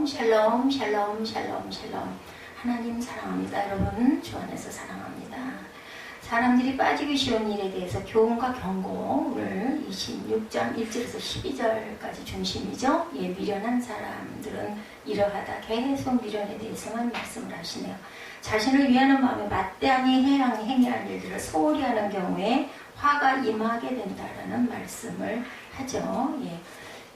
샬롬, 샬롬, 샬롬, 샬롬, 샬롬. 하나님 사랑합니다. 여러분, 주 안에서 사랑합니다. 사람들이 빠지기 쉬운 일에 대해서 교훈과 경고, 오늘 26장 1절에서 12절까지 중심이죠. 예, 미련한 사람들은 이러하다 계속 미련에 대해서만 말씀을 하시네요. 자신을 위하는 마음에 마땅히 행해야 할 일들을 소홀히 하는 경우에 화가 임하게 된다라는 말씀을 하죠. 예.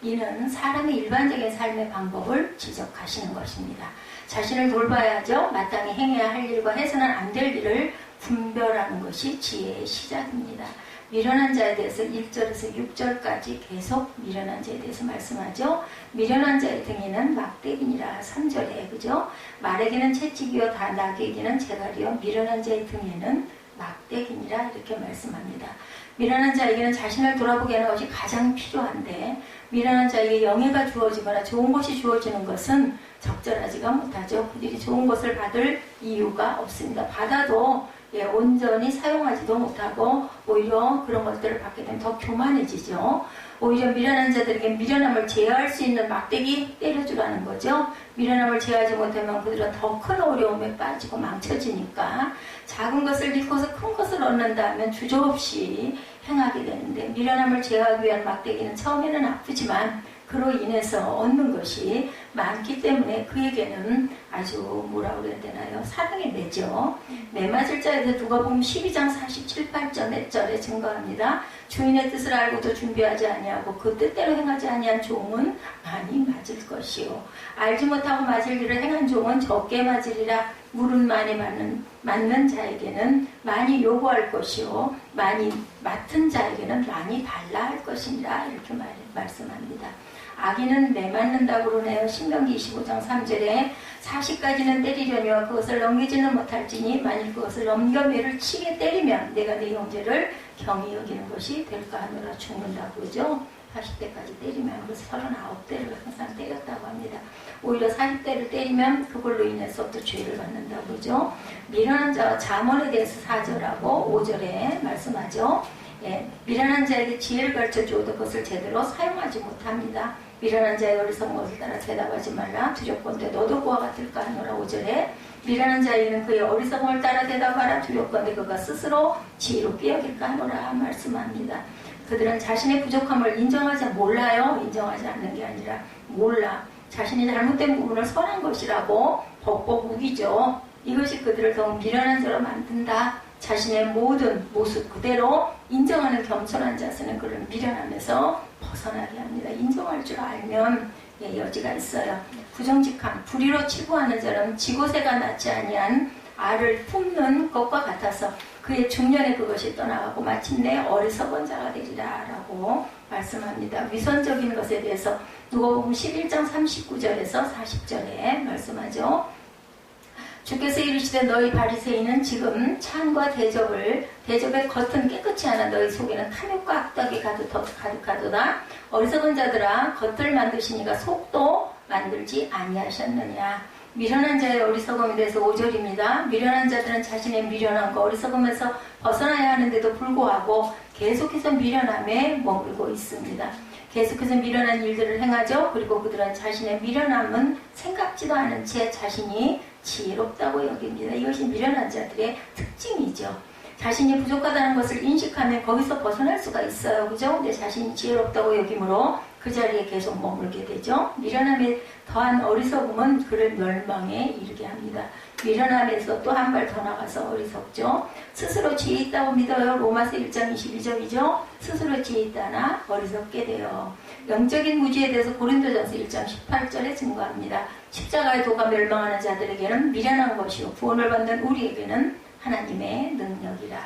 이는 사람의 일반적인 삶의 방법을 지적하시는 것입니다. 자신을 돌봐야죠. 마땅히 행해야 할 일과 해서는 안 될 일을 분별하는 것이 지혜의 시작입니다. 미련한 자에 대해서 1절에서 6절까지 계속 미련한 자에 대해서 말씀하죠. 미련한 자의 등에는 막대기니라 3절에 그죠? 말에게는 채찍이요 다 나귀에게는 재갈이요 미련한 자의 등에는 막대기니라 이렇게 말씀합니다. 미련한 자에게는 자신을 돌아보게 하는 것이 가장 필요한데 미련한 자에게 영예가 주어지거나 좋은 것이 주어지는 것은 적절하지가 못하죠. 그들이 좋은 것을 받을 이유가 없습니다. 받아도 온전히 사용하지도 못하고 오히려 그런 것들을 받게 되면 더 교만해지죠. 오히려 미련한 자들에게 미련함을 제어할 수 있는 막대기 때려주라는 거죠. 미련함을 제어하지 못하면 그들은 더 큰 어려움에 빠지고 망쳐지니까 작은 것을 잃고서 큰 것을 얻는다면 주저없이 행하게 되는데 미련함을 제어하기 위한 막대기는 처음에는 아프지만 그로 인해서 얻는 것이 많기 때문에 그에게는 아주 뭐라 그래야 되나요? 사랑의 매죠. 매 맞을 자에서 누가 보면 12장 47, 8절에 증거합니다. 주인의 뜻을 알고도 준비하지 아니하고 그 뜻대로 행하지 아니한 종은 많이 맞을 것이요. 알지 못하고 맞을 일을 행한 종은 적게 맞으리라. 물은 많이 맞는 자에게는 많이 요구할 것이요. 많이 맡은 자에게는 많이 달라 할 것이니라. 이렇게 말씀합니다. 악인은 매 맞는다고 그러네요. 신명기 25장 3절에 40까지는 때리려니와 그것을 넘기지는 못할지니 만일 그것을 넘겨 매를 치게 때리면 내가 네 형제를 경히 여기는 것이 될까 하노라. 죽는다고 그러죠. 40대까지 때리면 그래서 39대를 항상 때렸다고 합니다. 오히려 40대를 때리면 그걸로 인해서 또 죄를 받는다고 그러죠. 미련한 자와 잠언에 대해서 4절하고 5절에 말씀하죠. 예, 미련한 자에게 지혜를 가르쳐 주어도 그것을 제대로 사용하지 못합니다. 미련한 자의 어리석은 것을 따라 대답하지 말라. 두렵건대 너도 그와 같을까 하노라. 5절에 미련한 자에게는 그의 어리석음을 따라 대답하라. 두렵건대 그가 스스로 지혜롭게 여길까 하노라 말씀합니다. 그들은 자신의 부족함을 몰라요. 인정하지 않는 게 아니라 몰라. 자신이 잘못된 부분을 선한 것이라고 벅벅 우기죠. 이것이 그들을 더욱 미련한 자로 만든다. 자신의 모든 모습 그대로 인정하는 겸손한 자세는 그를 미련함에서 벗어나게 합니다. 인정할 줄 알면 여지가 있어요. 부정직함, 불의로 치부하는 자는 지고새가 낫지 아니한 알을 품는 것과 같아서 그의 중년에 그것이 떠나가고 마침내 어리석은 자가 되리라 라고 말씀합니다. 위선적인 것에 대해서 누가복음 11장 39절에서 40절에 말씀하죠. 주께서 이르시되 너희 바리새인은 지금 찬과 대접의 겉은 깨끗이 하나 너희 속에는 탐욕과 악덕이 가득하도다. 어리석은 자들아 겉을 만드시니가 속도 만들지 아니하셨느냐. 미련한 자의 어리석음에 대해서 5절입니다. 미련한 자들은 자신의 미련함과 어리석음에서 벗어나야 하는데도 불구하고 계속해서 미련함에 머물고 있습니다. 계속해서 미련한 일들을 행하죠. 그리고 그들은 자신의 미련함은 생각지도 않은 채 자신이 지혜롭다고 여깁니다. 이것이 미련한 자들의 특징이죠. 자신이 부족하다는 것을 인식하면 거기서 벗어날 수가 있어요. 그죠? 근데 자신이 지혜롭다고 여김으로 그 자리에 계속 머물게 되죠. 미련함에 더한 어리석음은 그를 멸망에 이르게 합니다. 미련함에서 또 한 발 더 나가서 어리석죠. 스스로 지혜 있다고 믿어요. 로마서 1장 22절이죠. 스스로 지혜 있다나 어리석게 돼요. 영적인 무지에 대해서 고린도전서 1장 18절에 증거합니다. 십자가의 도가 멸망하는 자들에게는 미련한 것이요 구원을 받는 우리에게는 하나님의 능력이라.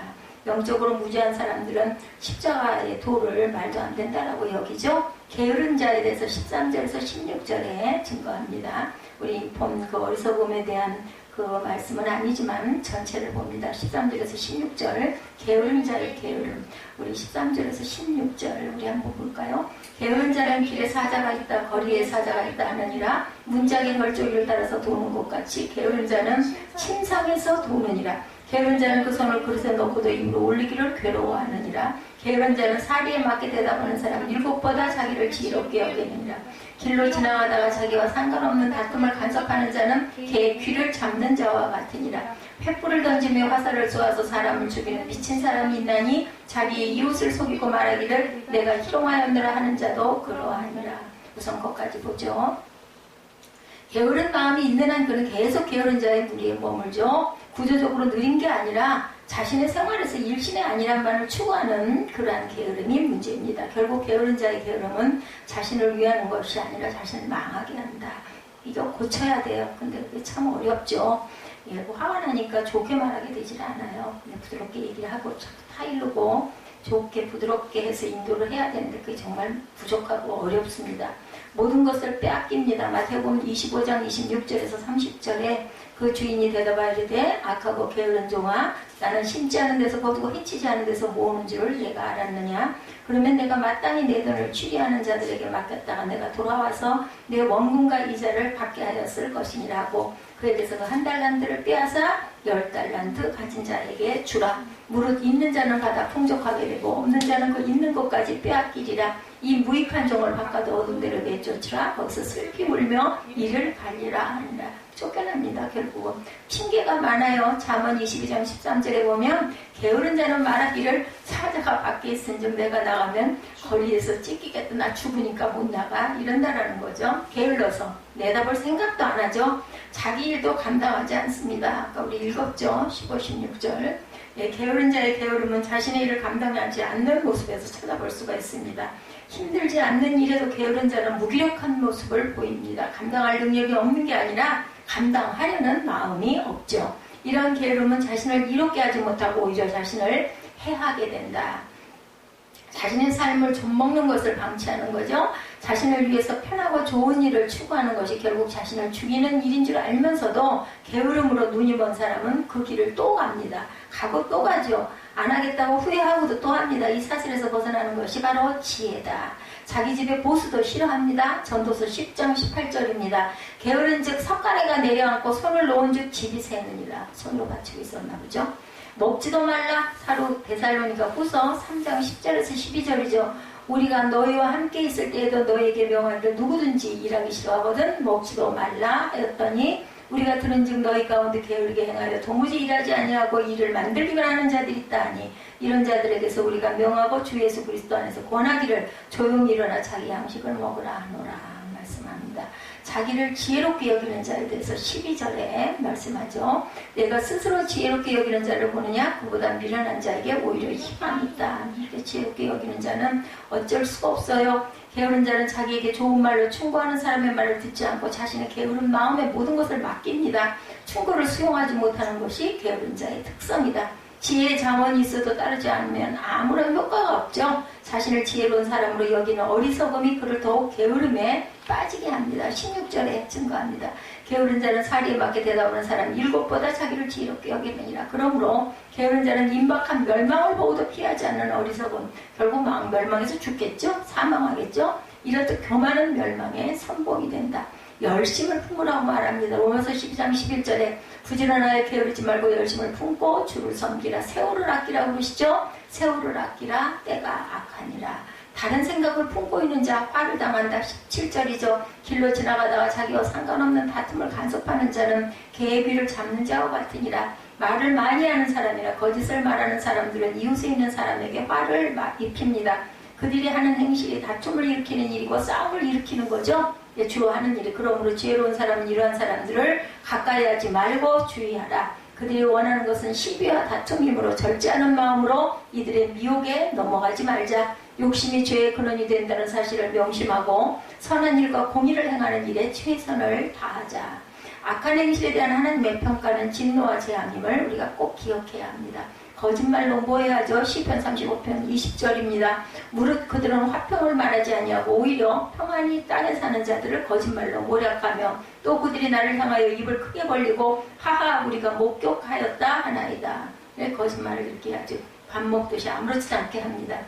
영적으로 무지한 사람들은 십자가의 도를 말도 안 된다라고 여기죠. 게으른 자에 대해서 13절에서 16절에 증거합니다. 우리 본 그 어리석음에 대한 그 말씀은 아니지만 전체를 봅니다. 13절에서 16절 게으른 자의 게으름. 우리 13절에서 16절 우리 한번 볼까요? 게으른 자는 길에 사자가 있다 거리에 사자가 있다 하느니라. 문짝의 걸조기를 따라서 도는 것 같이 게으른 자는 침상에서 도느니라. 게으른 자는 그 손을 그릇에 넣고도 입으로 올리기를 괴로워하느니라. 게으른 자는 사리에 맞게 대답하는 사람 일곱보다 자기를 지혜롭게 여기느니라. 길로 지나가다가 자기와 상관없는 다툼을 간섭하는 자는 개의 귀를 잡는 자와 같으니라. 횃불을 던지며 화살을 쏘아서 사람을 죽이는 미친 사람이 있나니 자기의 이웃을 속이고 말하기를 내가 희롱하였느라 하는 자도 그러하니라. 우선 것까지 보죠. 게으른 마음이 있는 한 그는 계속 게으른 자의 무리에 머물죠. 구조적으로 느린 게 아니라 자신의 생활에서 일신의 아니란 말을 추구하는 그러한 게으름이 문제입니다. 결국 게으른 자의 게으름은 자신을 위하는 것이 아니라 자신을 망하게 한다. 이거 고쳐야 돼요. 근데 그게 참 어렵죠. 예, 뭐 화가 나니까 좋게 말하게 되질 않아요. 그냥 부드럽게 얘기를 하고 타일르고 좋게 부드럽게 해서 인도를 해야 되는데 그게 정말 부족하고 어렵습니다. 모든 것을 빼앗깁니다. 마태복음 25장 26절에서 30절에 그 주인이 대답하여 이르되 악하고 게으른 종아 나는 심지 않은 데서 거두고 해치지 않은 데서 모으는 줄을 내가 알았느냐. 그러면 내가 마땅히 내 돈을 취리하는 자들에게 맡겼다가 내가 돌아와서 내 원금과 이자를 받게 하였을 것이니라 하고 그에 대해서 그 한 달란트를 빼앗아 10달란트 가진 자에게 주라. 무릇 있는 자는 받아 풍족하게 되고 없는 자는 그 있는 것까지 빼앗기리라. 이 무익한 종을 바꿔도 어두운 데를 내쫓으라. 거기서 슬피 울며 이를 갈리라 하니라. 쫓겨납니다. 결국은 핑계가 많아요. 잠언 22장 13절에 보면 게으른 자는 말하기를 사자가 밖에 있은즉 내가 나가면 거리에서 찢기겠다. 나 죽으니까 못 나가. 이런다라는 거죠. 게을러서 내다볼 생각도 안 하죠. 자기 일도 감당하지 않습니다. 아까 우리 읽었죠. 15, 16절. 예, 게으른 자의 게으름은 자신의 일을 감당하지 않는 모습에서 찾아볼 수가 있습니다. 힘들지 않는 일에도 게으른 자는 무기력한 모습을 보입니다. 감당할 능력이 없는 게 아니라 감당하려는 마음이 없죠. 이런 게으름은 자신을 이롭게 하지 못하고 오히려 자신을 해하게 된다. 자신의 삶을 좀먹는 것을 방치하는 거죠. 자신을 위해서 편하고 좋은 일을 추구하는 것이 결국 자신을 죽이는 일인 줄 알면서도 게으름으로 눈이 먼 사람은 그 길을 또 갑니다. 가고 또 가죠. 안 하겠다고 후회하고도 또 합니다. 이 사실에서 벗어나는 것이 바로 지혜다. 자기 집에 보수도 싫어합니다. 전도서 10장 18절입니다. 게으른 즉 석가래가 내려앉고 손을 놓은 즉 집이 새느니라. 손으로 받치고 있었나 보죠. 먹지도 말라. 사루 데살로니가 후서 3장 10절에서 12절이죠. 우리가 너희와 함께 있을 때에도 너희에게 명하기를 누구든지 일하기 싫어하거든 먹지도 말라 하였더니 우리가 들은즉 너희 가운데 게으르게 행하여 도무지 일하지 아니하고 일을 만들기만 하는 자들이 있다 하니 이런 자들에게서 우리가 명하고 주 예수 그리스도 안에서 권하기를 조용히 일어나 자기 양식을 먹으라 하노라 말씀합니다. 자기를 지혜롭게 여기는 자에 대해서 12절에 말씀하죠. 내가 스스로 지혜롭게 여기는 자를 보느냐 그보다 미련한 자에게 오히려 희망이 있다. 이렇게 지혜롭게 여기는 자는 어쩔 수가 없어요. 게으른 자는 자기에게 좋은 말로 충고하는 사람의 말을 듣지 않고 자신의 게으른 마음에 모든 것을 맡깁니다. 충고를 수용하지 못하는 것이 게으른 자의 특성이다. 지혜의 자원이 있어도 따르지 않으면 아무런 효과가 없죠. 자신을 지혜로운 사람으로 여기는 어리석음이 그를 더욱 게으름에 빠지게 합니다. 16절에 증거합니다. 게으른 자는 사리에 맞게 대답하는 사람 일곱보다 자기를 지혜롭게 여기느니라. 그러므로 게으른 자는 임박한 멸망을 보고도 피하지 않는 어리석음. 결국 멸망해서 죽겠죠. 사망하겠죠. 이렇듯 교만은 멸망의 선봉이 된다. 열심을 품으라고 말합니다. 로마서 12장 11절에 부지런하여 게으르지 말고 열심을 품고 주를 섬기라. 세월을 아끼라 그러시죠. 세월을 아끼라 때가 악하니라. 다른 생각을 품고 있는 자 화를 당한다. 17절이죠. 길로 지나가다가 자기와 상관없는 다툼을 간섭하는 자는 개의 비를 잡는 자와 같으니라. 말을 많이 하는 사람이라 거짓을 말하는 사람들은 이웃에 있는 사람에게 화를 입힙니다. 그들이 하는 행실이 다툼을 일으키는 일이고 싸움을 일으키는 거죠. 주로 하는 일이. 그러므로 지혜로운 사람은 이러한 사람들을 가까이 하지 말고 주의하라. 그들이 원하는 것은 시비와 다툼이므로 절제하는 마음으로 이들의 미혹에 넘어가지 말자. 욕심이 죄의 근원이 된다는 사실을 명심하고 선한 일과 공의를 행하는 일에 최선을 다하자. 악한 행실에 대한 하나님의 평가는 진노와 재앙임을 우리가 꼭 기억해야 합니다. 거짓말로 모해하죠. 시편 35편 20절입니다. 무릇 그들은 화평을 말하지 아니하고 오히려 평안히 땅에 사는 자들을 거짓말로 모략하며 또 그들이 나를 향하여 입을 크게 벌리고 하하 우리가 목격하였다 하나이다. 왜 거짓말을 이렇게 아주 밥 먹듯이 아무렇지 않게 합니다.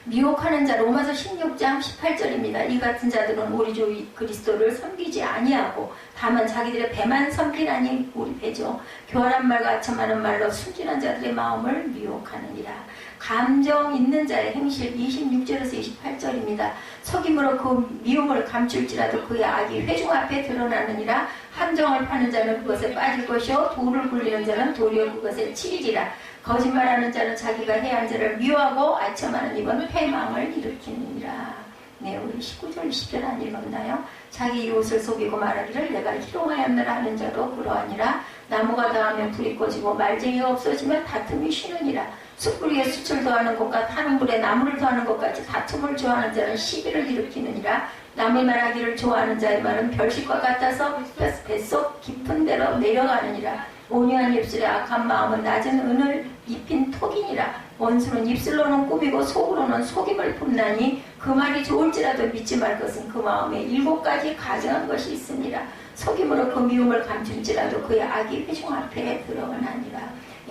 미혹하는 자 로마서 16장 18절입니다. 이 같은 자들은 우리 주 그리스도를 섬기지 아니하고 다만 자기들의 배만 섬기나니 우리 배죠. 교활한 말과 아첨하는 말로 순진한 자들의 마음을 미혹하느니라. 감정 있는 자의 행실 26절에서 28절입니다. 속임으로 그 미움을 감출지라도 그의 악이 회중 앞에 드러나느니라. 함정을 파는 자는 그것에 빠질 것이요 돌을 굴리는 자는 도리어 그것에 치리리라. 거짓말하는 자는 자기가 해한 자를 미워하고 아첨하는 입은 패망을 일으키느니라. 네, 우리 19절 20절 안 읽었나요? 자기 이웃을 속이고 말하기를 내가 희롱하였느라 하는 자도 그러하니라. 나무가 닿으면 불이 꺼지고 말쟁이가 없어지면 다툼이 쉬느니라. 숯불 위에 숯을 더하는 것과 타는 불에 나무를 더하는 것까지 다툼을 좋아하는 자는 시비를 일으키느니라. 남의 말하기를 좋아하는 자의 말은 별식과 같아서 뱃속 깊은 데로 내려가느니라. 온유한 입술에 악한 마음은 낮은 은을 입힌 톡이니라. 원수는 입술로는 꾸미고 속으로는 속임을 품나니 그 말이 좋을지라도 믿지 말 것은 그 마음에 7가지 가증한 것이 있으니라. 속임으로 그 미움을 감춘지라도 그의 악이 회중 앞에 들어가느니라.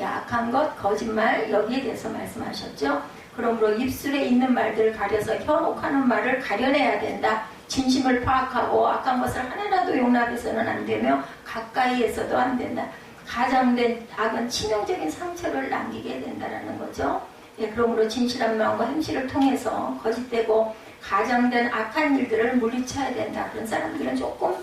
악한 것, 거짓말 여기에 대해서 말씀하셨죠. 그러므로 입술에 있는 말들을 가려서 현혹하는 말을 가려내야 된다. 진심을 파악하고 악한 것을 하나라도 용납해서는 안 되며 가까이에서도 안 된다. 가장된 악은 치명적인 상처를 남기게 된다는 거죠. 예, 그러므로 진실한 마음과 행실을 통해서 거짓되고 가장된 악한 일들을 물리쳐야 된다. 그런 사람들은 조금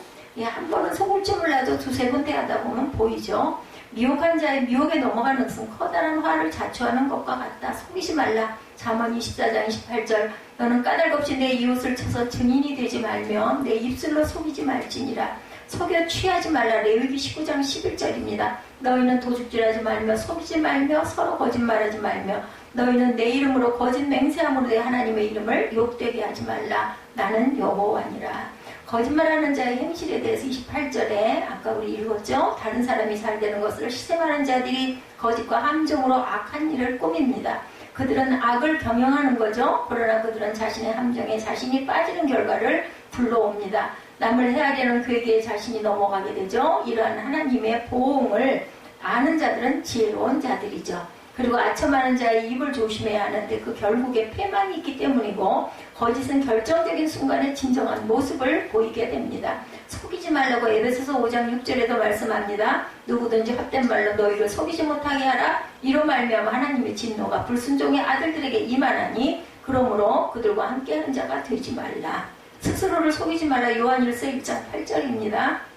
한 번은 속을 줄 몰라도 두세 번 대하다 보면 보이죠. 미혹한 자의 미혹에 넘어가는 것은 커다란 화를 자초하는 것과 같다. 속이지 말라. 잠언 24장 28절 너는 까닭없이 내 이웃을 쳐서 증인이 되지 말며 내 입술로 속이지 말지니라. 속여 취하지 말라. 레위기 19장 11절입니다. 너희는 도둑질하지 말며 속이지 말며 서로 거짓말하지 말며 너희는 내 이름으로 거짓 맹세함으로 내 하나님의 이름을 욕되게 하지 말라. 나는 여호와니라. 거짓말하는 자의 행실에 대해서 28절에 아까 우리 읽었죠. 다른 사람이 잘 되는 것을 시샘하는 자들이 거짓과 함정으로 악한 일을 꾸밉니다. 그들은 악을 경영하는 거죠. 그러나 그들은 자신의 함정에 자신이 빠지는 결과를 불러옵니다. 남을 헤아리는 괴계에 자신이 넘어가게 되죠. 이러한 하나님의 보응을 아는 자들은 지혜로운 자들이죠. 그리고 아첨하는 자의 입을 조심해야 하는데 그 결국에 패망이 있기 때문이고 거짓은 결정적인 순간에 진정한 모습을 보이게 됩니다. 속이지 말라고 에베소서 5장 6절에도 말씀합니다. 누구든지 헛된 말로 너희를 속이지 못하게 하라. 이로 말미암아 하나님의 진노가 불순종의 아들들에게 임하나니 그러므로 그들과 함께하는 자가 되지 말라. 스스로를 속이지 말라. 요한일서 1장 8절입니다.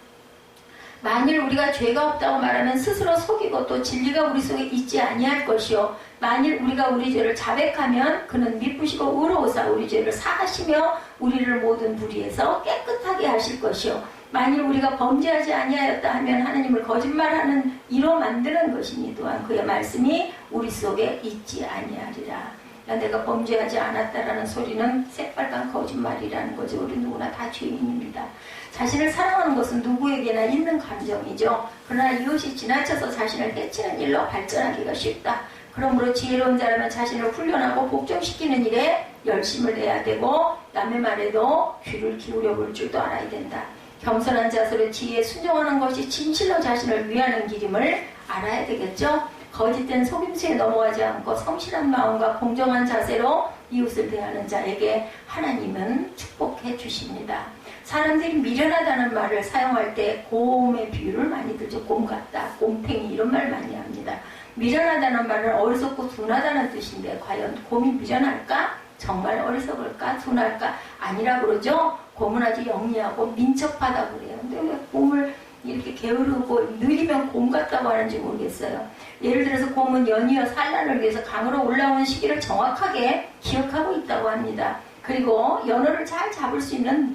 만일 우리가 죄가 없다고 말하면 스스로 속이고 또 진리가 우리 속에 있지 아니할 것이요 만일 우리가 우리 죄를 자백하면 그는 미쁘시고 의로우사 우리 죄를 사하시며 우리를 모든 불의에서 깨끗하게 하실 것이요 만일 우리가 범죄하지 아니하였다 하면 하나님을 거짓말하는 이로 만드는 것이니 또한 그의 말씀이 우리 속에 있지 아니하리라. 내가 범죄하지 않았다라는 소리는 새빨간 거짓말이라는 거죠. 우리 누구나 다 죄인입니다. 자신을 사랑하는 것은 누구에게나 있는 감정이죠. 그러나 이것이 지나쳐서 자신을 해치는 일로 발전하기가 쉽다. 그러므로 지혜로운 자라면 자신을 훈련하고 복종시키는 일에 열심을 내야 되고 남의 말에도 귀를 기울여 볼 줄도 알아야 된다. 겸손한 자세로 지혜에 순종하는 것이 진실로 자신을 위하는 길임을 알아야 되겠죠. 거짓된 속임수에 넘어가지 않고 성실한 마음과 공정한 자세로 이웃을 대하는 자에게 하나님은 축복해 주십니다. 사람들이 미련하다는 말을 사용할 때 곰의 비유를 많이 들죠. 곰 같다, 곰탱이 이런 말 많이 합니다. 미련하다는 말은 어리석고 둔하다는 뜻인데 과연 곰이 미련할까? 정말 어리석을까? 둔할까? 아니라 그러죠. 곰은 아주 영리하고 민첩하다고 그래요. 근데 왜 곰을 이렇게 게으르고 느리면 곰 같다고 하는지 모르겠어요. 예를 들어서 곰은 연이어 산란을 위해서 강으로 올라오는 시기를 정확하게 기억하고 있다고 합니다. 그리고 연어를 잘 잡을 수 있는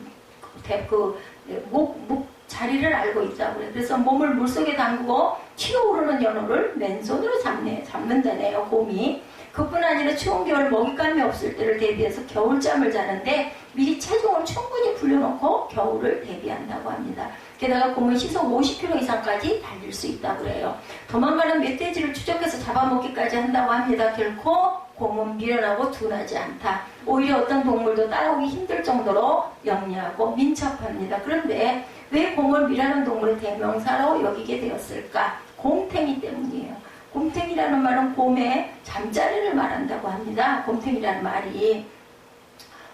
목 자리를 알고 있다고 그래요. 그래서 몸을 물속에 담그고 튀어오르는 연어를 맨손으로 잡는다네요, 곰이. 그뿐 아니라 추운 겨울 먹잇감이 없을 때를 대비해서 겨울잠을 자는데 미리 체중을 충분히 불려놓고 겨울을 대비한다고 합니다. 게다가 곰은 시속 50km 이상까지 달릴 수 있다고 그래요. 도망가는 멧돼지를 추적해서 잡아먹기까지 한다고 합니다. 결코 곰은 미련하고 둔하지 않다. 오히려 어떤 동물도 따라오기 힘들 정도로 영리하고 민첩합니다. 그런데 왜 곰을 미련한 동물의 대명사로 여기게 되었을까? 곰탱이 때문이에요. 곰탱이라는 말은 곰의 잠자리를 말한다고 합니다. 곰탱이라는 말이.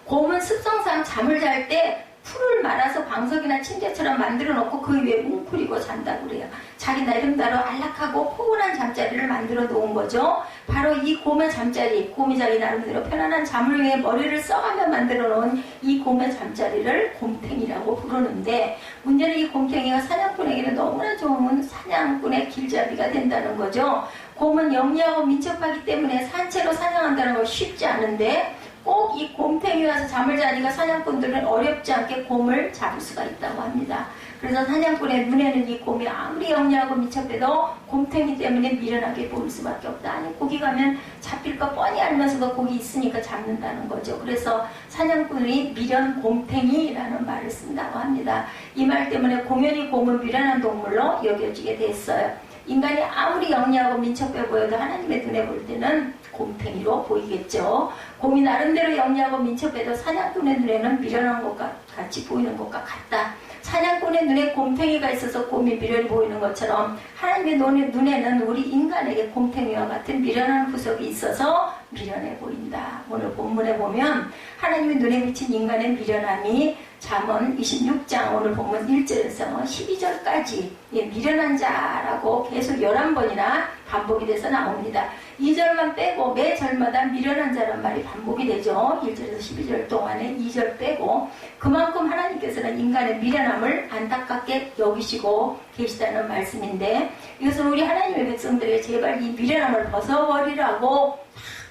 곰은 습성상 잠을 잘 때 풀을 말아서 방석이나 침대처럼 만들어 놓고 그 위에 웅크리고 잔다고 그래요. 자기 나름대로 안락하고 포근한 잠자리를 만들어 놓은 거죠. 바로 이 곰의 잠자리, 곰이 자기 나름대로 편안한 잠을 위해 머리를 써가며 만들어 놓은 이 곰의 잠자리를 곰탱이라고 부르는데, 문제는 이 곰탱이가 사냥꾼에게는 너무나 좋은 사냥꾼의 길잡이가 된다는 거죠. 곰은 영리하고 민첩하기 때문에 산채로 사냥한다는 건 쉽지 않은데, 꼭 이 곰탱이 와서 잠을 자니까 사냥꾼들은 어렵지 않게 곰을 잡을 수가 있다고 합니다. 그래서 사냥꾼의 눈에는 이 곰이 아무리 영리하고 미첩해도 곰탱이 때문에 미련하게 보일 수밖에 없다. 아니, 고기 가면 잡힐 거 뻔히 알면서도 고기 있으니까 잡는다는 거죠. 그래서 사냥꾼이 미련 곰탱이라는 말을 쓴다고 합니다. 이 말 때문에 공연히 곰은 미련한 동물로 여겨지게 됐어요. 인간이 아무리 영리하고 민첩해 보여도 하나님의 눈에 볼 때는 곰탱이로 보이겠죠. 곰이 나름대로 영리하고 민첩해도 사냥꾼의 눈에는 미련한 것과 같이 보이는 것과 같다. 사냥꾼의 눈에 곰탱이가 있어서 곰이 미련해 보이는 것처럼 하나님의 눈에는 우리 인간에게 곰탱이와 같은 미련한 구석이 있어서 미련해 보인다. 오늘 본문에 보면 하나님의 눈에 비친 인간의 미련함이 잠언 26장 오늘 본문 1절에서 12절까지 미련한 자라고 계속 11번이나 반복이 돼서 나옵니다. 2절만 빼고 매 절마다 미련한 자란 말이 반복이 되죠. 1절에서 12절 동안에 2절 빼고, 그만큼 하나님께서는 인간의 미련함을 안타깝게 여기시고 계시다는 말씀인데, 이것은 우리 하나님의 백성들에게 제발 이 미련함을 벗어버리라고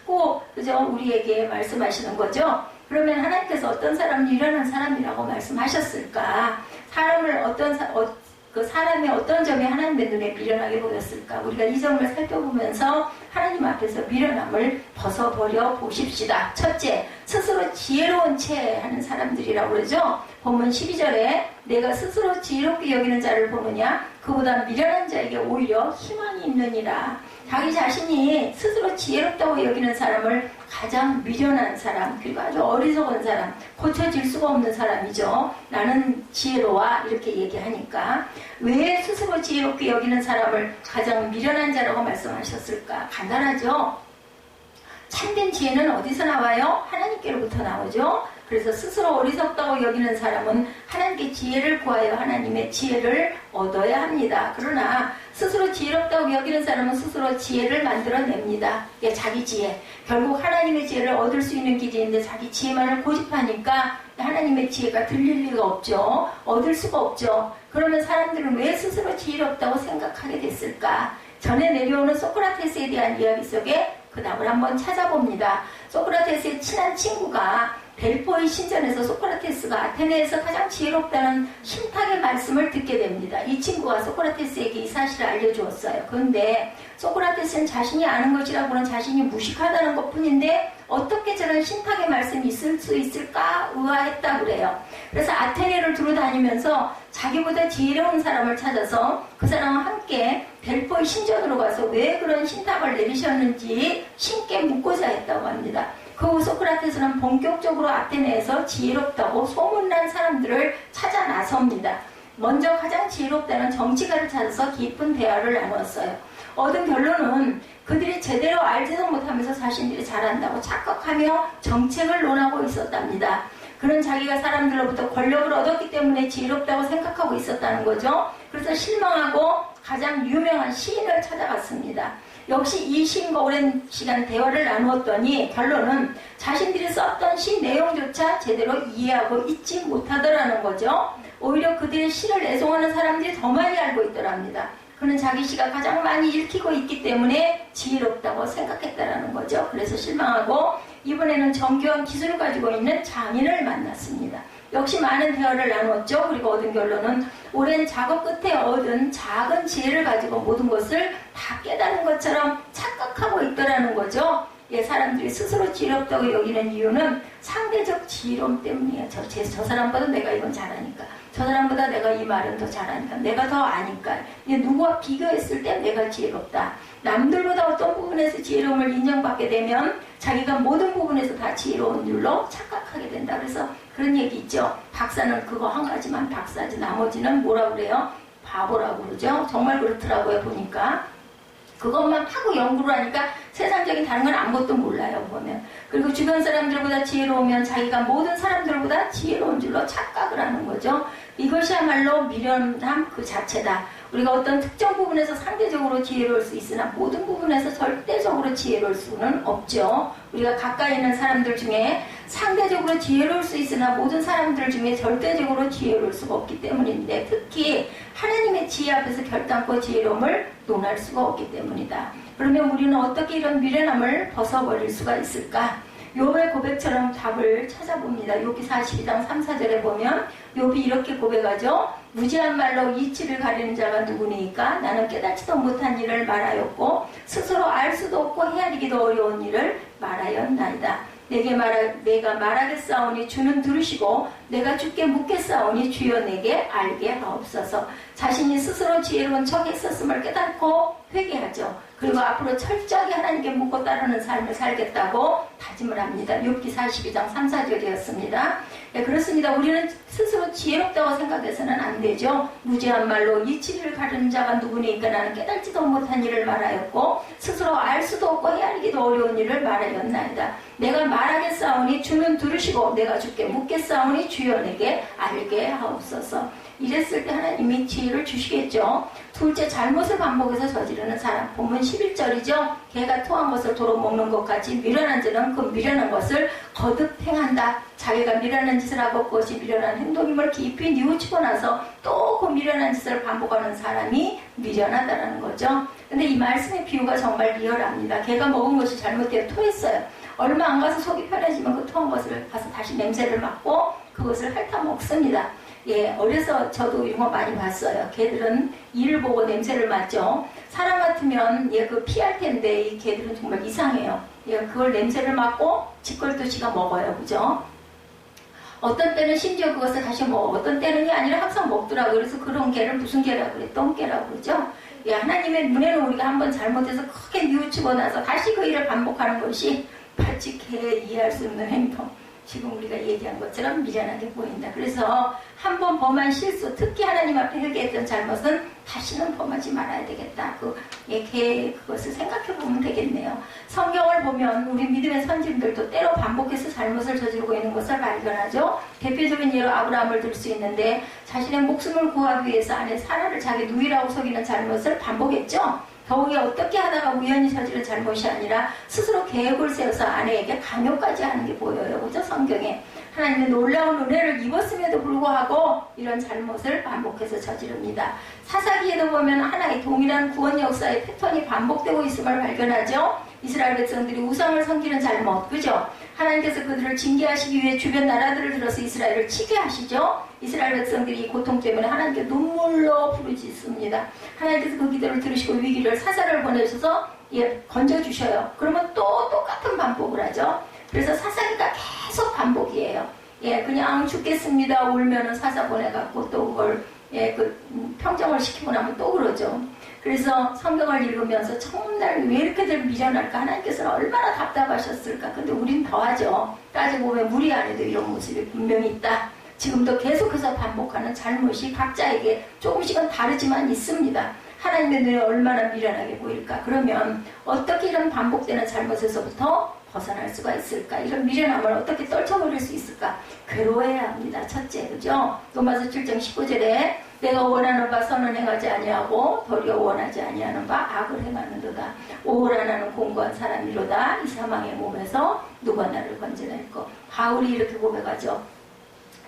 자꾸 그죠 우리에게 말씀하시는 거죠. 그러면 하나님께서 어떤 사람을 미련한 사람이라고 말씀하셨을까? 사람의 어떤 점이 하나님의 눈에 미련하게 보였을까? 우리가 이 점을 살펴보면서 하나님 앞에서 미련함을 벗어버려 보십시다. 첫째, 스스로 지혜로운 채 하는 사람들이라고 그러죠. 본문 12절에 내가 스스로 지혜롭게 여기는 자를 보느냐? 그보다 미련한 자에게 오히려 희망이 있느니라. 자기 자신이 스스로 지혜롭다고 여기는 사람을 가장 미련한 사람, 그리고 아주 어리석은 사람, 고쳐질 수가 없는 사람이죠. 나는 지혜로워 이렇게 얘기하니까. 왜 스스로 지혜롭게 여기는 사람을 가장 미련한 자라고 말씀하셨을까? 간단하죠. 참된 지혜는 어디서 나와요? 하나님께로부터 나오죠. 그래서 스스로 어리석다고 여기는 사람은 하나님께 지혜를 구하여 하나님의 지혜를 얻어야 합니다. 그러나 스스로 지혜롭다고 여기는 사람은 스스로 지혜를 만들어냅니다. 이게 자기 지혜. 결국 하나님의 지혜를 얻을 수 있는 길인데 자기 지혜만을 고집하니까 하나님의 지혜가 들릴 리가 없죠. 얻을 수가 없죠. 그러면 사람들은 왜 스스로 지혜롭다고 생각하게 됐을까? 전에 내려오는 소크라테스에 대한 이야기 속에 그 답을 한번 찾아봅니다. 소크라테스의 친한 친구가 델포이 신전에서 소크라테스가 아테네에서 가장 지혜롭다는 신탁의 말씀을 듣게 됩니다. 이 친구가 소크라테스에게 이 사실을 알려주었어요. 그런데 소크라테스는 자신이 아는 것이라고는 자신이 무식하다는 것뿐인데 어떻게 저런 신탁의 말씀이 있을 수 있을까 의아했다 그래요. 그래서 아테네를 두루다니면서 자기보다 지혜로운 사람을 찾아서 그 사람과 함께 델포이 신전으로 가서 왜 그런 신탁을 내리셨는지 신께 묻고자 했다고 합니다. 그 후 소크라테스는 본격적으로 아테네에서 지혜롭다고 소문난 사람들을 찾아 나섭니다. 먼저 가장 지혜롭다는 정치가를 찾아서 깊은 대화를 나누었어요. 얻은 결론은 그들이 제대로 알지도 못하면서 자신들이 잘한다고 착각하며 정책을 논하고 있었답니다. 그는 자기가 사람들로부터 권력을 얻었기 때문에 지혜롭다고 생각하고 있었다는 거죠. 그래서 실망하고 가장 유명한 시인을 찾아갔습니다. 역시 이 시인과 오랜 시간 대화를 나누었더니 결론은 자신들이 썼던 시 내용조차 제대로 이해하고 잊지 못하더라는 거죠. 오히려 그들의 시를 애송하는 사람들이 더 많이 알고 있더랍니다. 그는 자기 시가 가장 많이 읽히고 있기 때문에 지혜롭다고 생각했다라는 거죠. 그래서 실망하고 이번에는 정교한 기술을 가지고 있는 장인을 만났습니다. 역시 많은 대화를 나눴죠. 그리고 얻은 결론은 오랜 작업 끝에 얻은 작은 지혜를 가지고 모든 것을 다 깨닫는 것처럼 착각하고 있더라는 거죠. 예, 사람들이 스스로 지혜롭다고 여기는 이유는 상대적 지혜로움 때문이에요. 저 사람보다 내가 이건 잘하니까, 저 사람보다 내가 이 말은 더 잘하니까, 내가 더 아니까, 누구와 비교했을 때 내가 지혜롭다. 남들보다 어떤 부분에서 지혜로움을 인정받게 되면 자기가 모든 부분에서 다 지혜로운 줄로 착각하게 된다. 그래서 그런 얘기 있죠. 박사는 그거 한 가지만 박사지 나머지는 뭐라 그래요? 바보라고 그러죠. 정말 그렇더라고요. 보니까 그것만 하고 연구를 하니까 세상적인 다른 건 아무것도 몰라요, 보면. 그리고 주변 사람들보다 지혜로우면 자기가 모든 사람들보다 지혜로운 줄로 착각을 하는 거죠. 이것이야말로 미련함 그 자체다. 우리가 어떤 특정 부분에서 상대적으로 지혜로울 수 있으나 모든 부분에서 절대적으로 지혜로울 수는 없죠. 우리가 가까이 있는 사람들 중에 상대적으로 지혜로울 수 있으나 모든 사람들 중에 절대적으로 지혜로울 수가 없기 때문인데, 특히 하나님의 지혜 앞에서 결단코 지혜로움을 논할 수가 없기 때문이다. 그러면 우리는 어떻게 이런 미련함을 벗어버릴 수가 있을까? 욥의 고백처럼 답을 찾아봅니다. 욥기 42장 3, 4절에 보면 욥이 이렇게 고백하죠. 무지한 말로 이치를 가리는 자가 누구니까? 나는 깨닫지도 못한 일을 말하였고 스스로 알 수도 없고 헤아리기도 어려운 일을 말하였나이다. 내가 말하겠사오니 주는 들으시고 내가 주께 묻겠사오니 주여 내게 알게 하옵소서. 자신이 스스로 지혜로운 척 했었음을 깨닫고 회개하죠. 그리고 앞으로 철저하게 하나님께 묻고 따르는 삶을 살겠다고 다짐을 합니다. 욥기 42장 3, 4절이었습니다. 네, 그렇습니다. 우리는 스스로 지혜롭다고 생각해서는 안 되죠. 무지한 말로 이치를 가르는 자가 누구니까? 나는 깨닫지도 못한 일을 말하였고 스스로 알 수도 없고 헤아리기도 어려운 일을 말하였나이다. 내가 말하겠사오니 주는 들으시고 내가 주께 묻겠사오니 주여 내게 알게 하옵소서. 이랬을 때 하나님이 지혜를 주시겠죠. 둘째, 잘못을 반복해서 저지르는 사람. 본문 11절이죠. 개가 토한 것을 도로 먹는 것 같이 미련한 자는 그 미련한 것을 거듭 행한다. 자기가 미련한 짓을 하고 그것이 미련한 행동임을 깊이 뉘우치고 나서 또 그 미련한 짓을 반복하는 사람이 미련하다라는 거죠. 근데 이 말씀의 비유가 정말 리얼합니다. 개가 먹은 것이 잘못되어 토했어요. 얼마 안 가서 속이 편해지면 그 토한 것을 가서 다시 냄새를 맡고 그것을 핥아 먹습니다. 예, 어려서 저도 이런 거 많이 봤어요. 개들은 이를 보고 냄새를 맡죠. 사람 같으면 그 피할 텐데 이 개들은 정말 이상해요. 그걸 냄새를 맡고 짓걸도 지가 먹어요. 그죠? 어떤 때는 심지어 그것을 다시 먹어. 어떤 때는이 아니라 항상 먹더라고요. 그래서 그런 개를 무슨 개라고 그래? 똥개라고 그러죠? 예, 하나님의 눈에는 우리가 한번 잘못해서 크게 뉘우치고 나서 다시 그 일을 반복하는 것이 마치 개의 이해할 수 없는 행동. 지금 우리가 얘기한 것처럼 미련하게 보인다. 그래서 한 번 범한 실수, 특히 하나님 앞에 회개했던 잘못은 다시는 범하지 말아야 되겠다. 그것을 생각해 보면 되겠네요. 성경을 보면 우리 믿음의 선진들도 때로 반복해서 잘못을 저지르고 있는 것을 발견하죠. 대표적인 예로 아브라함을 들 수 있는데 자신의 목숨을 구하기 위해서 아내 사라를 자기 누이라고 속이는 잘못을 반복했죠. 더욱이 어떻게 하다가 우연히 저지른 잘못이 아니라 스스로 계획을 세워서 아내에게 강요까지 하는 게 보여요. 그죠? 성경에. 하나님의 놀라운 은혜를 입었음에도 불구하고 이런 잘못을 반복해서 저지릅니다. 사사기에도 보면 하나의 동일한 구원 역사의 패턴이 반복되고 있음을 발견하죠. 이스라엘 백성들이 우상을 섬기는 잘못, 그죠? 하나님께서 그들을 징계하시기 위해 주변 나라들을 들어서 이스라엘을 치게 하시죠. 이스라엘 백성들이 이 고통 때문에 하나님께 눈물로 부르짖습니다. 하나님께서 그 기도를 들으시고 위기를 사사를 보내셔서 건져주셔요. 그러면 또 똑같은 반복을 하죠. 그래서 사사기가 계속 반복이에요. 그냥 죽겠습니다 울면은 사사 보내갖고 또 그걸 평정을 시키고 나면 또 그러죠. 그래서 성경을 읽으면서 정말 왜 이렇게들 미련할까? 하나님께서는 얼마나 답답하셨을까? 근데 우린 더하죠. 따지고 보면 우리 안에도 이런 모습이 분명히 있다. 지금도 계속해서 반복하는 잘못이 각자에게 조금씩은 다르지만 있습니다. 하나님의 눈에 얼마나 미련하게 보일까? 그러면 어떻게 이런 반복되는 잘못에서부터 벗어날 수가 있을까? 이런 미련함을 어떻게 떨쳐버릴 수 있을까? 괴로워해야 합니다. 첫째, 그죠? 로마서 7장 19절에 내가 원하는 바 선은 행하지 아니하고 도리어 원하지 아니하는 바 악을 행하는도다. 오라 나는 공고한 사람이로다. 이 사망의 몸에서 누가 나를 건져낼까? 바울이 이렇게 고백하죠.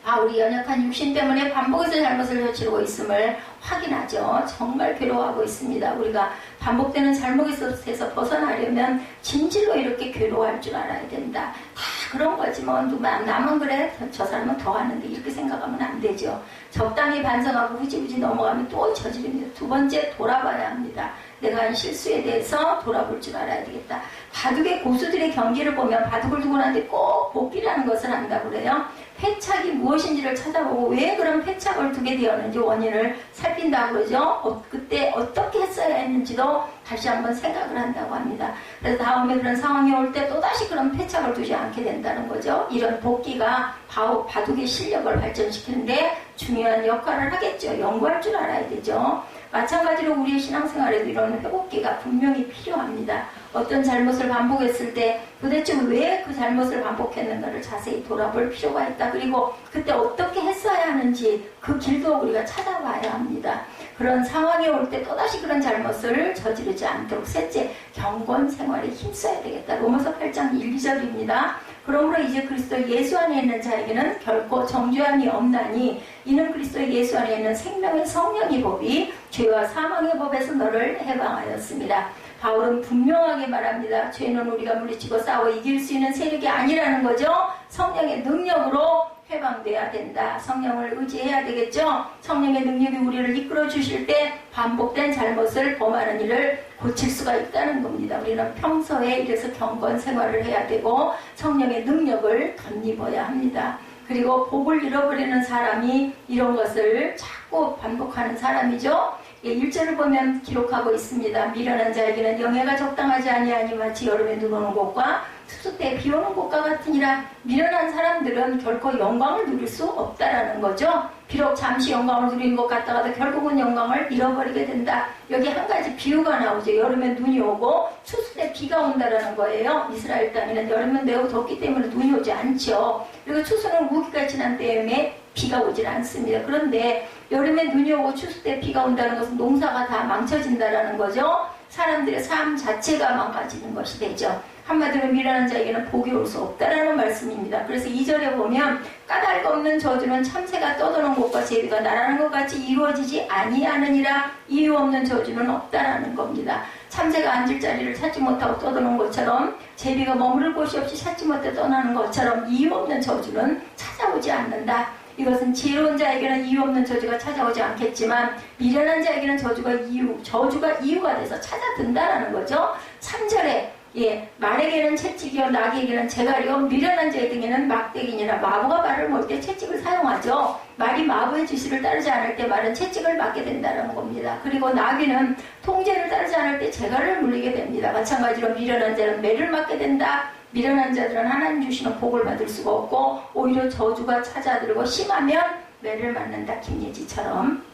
바울이 연약한 육신 때문에 반복해서 잘못을 저지르고 있음을 확인하죠. 정말 괴로워하고 있습니다. 우리가 반복되는 잘못에서 벗어나려면 진실로 이렇게 괴로워할 줄 알아야 된다. 다 그런 거지 뭐 나만 그래? 저 사람은 더 하는데 이렇게 생각하면 안 되죠. 적당히 반성하고 후지부지 넘어가면 또 저지릅니다. 두 번째, 돌아봐야 합니다. 내가 한 실수에 대해서 돌아볼 줄 알아야 되겠다. 바둑의 고수들의 경기를 보면 바둑을 두고 나는데 꼭 복기라는 것을 한다고 그래요. 패착이 무엇인지를 찾아보고 왜 그런 패착을 두게 되었는지 원인을 살핀다고 그러죠. 그때 어떻게 했어야 했는지도 다시 한번 생각을 한다고 합니다. 그래서 다음에 그런 상황이 올 때 또다시 그런 패착을 두지 않게 된다는 거죠. 이런 복기가 바둑의 실력을 발전시키는데 중요한 역할을 하겠죠. 연구할 줄 알아야 되죠. 마찬가지로 우리의 신앙생활에도 이런 회복기가 분명히 필요합니다. 어떤 잘못을 반복했을 때 도대체 왜 그 잘못을 반복했는가를 자세히 돌아볼 필요가 있다. 그리고 그때 어떻게 했어야 하는지 그 길도 우리가 찾아봐야 합니다. 그런 상황이 올 때 또다시 그런 잘못을 저지르지 않도록 셋째, 경건 생활에 힘써야 되겠다. 로마서 8장 1, 2절입니다. 그러므로 이제 그리스도 예수 안에 있는 자에게는 결코 정죄함이 없나니 이는 그리스도 예수 안에 있는 생명의 성령의 법이 죄와 사망의 법에서 너를 해방하였습니다. 바울은 분명하게 말합니다. 죄는 우리가 물리치고 싸워 이길 수 있는 세력이 아니라는 거죠. 성령의 능력으로 해방돼야 된다. 성령을 의지해야 되겠죠. 성령의 능력이 우리를 이끌어 주실 때 반복된 잘못을 범하는 일을 고칠 수가 있다는 겁니다. 우리는 평소에 이래서 경건 생활을 해야 되고 성령의 능력을 덧입어야 합니다. 그리고 복을 잃어버리는 사람이 이런 것을 자꾸 반복하는 사람이죠. 1절을 보면 기록하고 있습니다. 미련한 자에게는 영예가 적당하지 아니하니 마치 여름에 눈 오는 곳과 추수 때 비 오는 곳과 같으니라. 미련한 사람들은 결코 영광을 누릴 수 없다라는 거죠. 비록 잠시 영광을 누리는 것 같다가도 결국은 영광을 잃어버리게 된다. 여기 한 가지 비유가 나오죠. 여름에 눈이 오고 추수 때 비가 온다라는 거예요. 이스라엘 땅에는 여름은 매우 덥기 때문에 눈이 오지 않죠. 그리고 추수는 우기가 지난 때문에 비가 오질 않습니다. 그런데 여름에 눈이 오고 추수 때 비가 온다는 것은 농사가 다 망쳐진다라는 거죠. 사람들의 삶 자체가 망가지는 것이 되죠. 한마디로 미련한 자에게는 복이 올 수 없다라는 말씀입니다. 그래서 2절에 보면 까닭 없는 저주는 참새가 떠도는 곳과 제비가 날아가는 것 같이 이루어지지 아니하느니라. 이유 없는 저주는 없다라는 겁니다. 참새가 앉을 자리를 찾지 못하고 떠도는 것처럼 제비가 머무를 곳이 없이 찾지 못해 떠나는 것처럼 이유 없는 저주는 찾아오지 않는다. 이것은 지혜로운 자에게는 이유 없는 저주가 찾아오지 않겠지만 미련한 자에게는 저주가 이유가 돼서 찾아든다라는 거죠. 3절에 말에게는 채찍이요 낙에게는 재갈이요 미련한 자의 등에는 막대기니라. 마부가 말을 몰 때 채찍을 사용하죠. 말이 마부의 지시를 따르지 않을 때 말은 채찍을 맞게 된다는 겁니다. 그리고 나귀는 통제를 따르지 않을 때 재갈을 물리게 됩니다. 마찬가지로 미련한 자는 매를 맞게 된다. 미련한 자들은 하나님 주시는 복을 받을 수가 없고 오히려 저주가 찾아들고 심하면 매를 맞는다. 김예지처럼.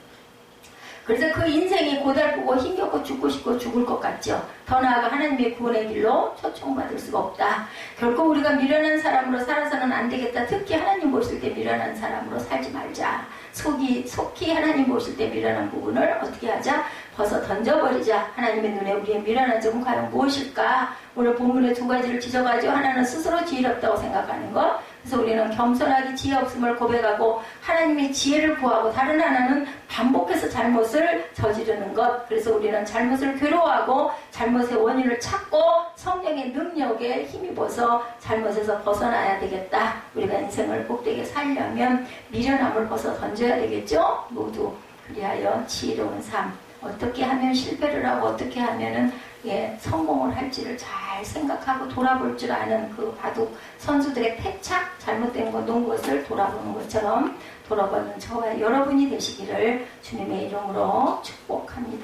그래서 그 인생이 고달프고 힘겹고 죽고 싶고 죽을 것 같죠. 더 나아가 하나님의 구원의 길로 초청받을 수가 없다. 결코 우리가 미련한 사람으로 살아서는 안 되겠다. 특히 하나님 보실 때 미련한 사람으로 살지 말자. 속히 하나님 보실 때 미련한 부분을 어떻게 하자? 벗어 던져버리자. 하나님의 눈에 우리의 미련한 점은 과연 무엇일까? 오늘 본문의 두 가지를 지적하죠. 하나는 스스로 지혜롭다고 생각하는 것. 그래서 우리는 겸손하게 지혜 없음을 고백하고 하나님의 지혜를 구하고, 다른 하나는 반복해서 잘못을 저지르는 것. 그래서 우리는 잘못을 괴로워하고 잘못의 원인을 찾고 성령의 능력에 힘입어서 잘못에서 벗어나야 되겠다. 우리가 인생을 복되게 살려면 미련함을 벗어 던져야 되겠죠. 모두 그리하여 지혜로운 삶, 어떻게 하면 실패를 하고 어떻게 하면은 성공을 할지를 잘 생각하고 돌아볼 줄 아는 그 바둑 선수들의 패착, 잘못된 것, 놓은 것을 돌아보는 것처럼 돌아보는 저와 여러분이 되시기를 주님의 이름으로 축복합니다.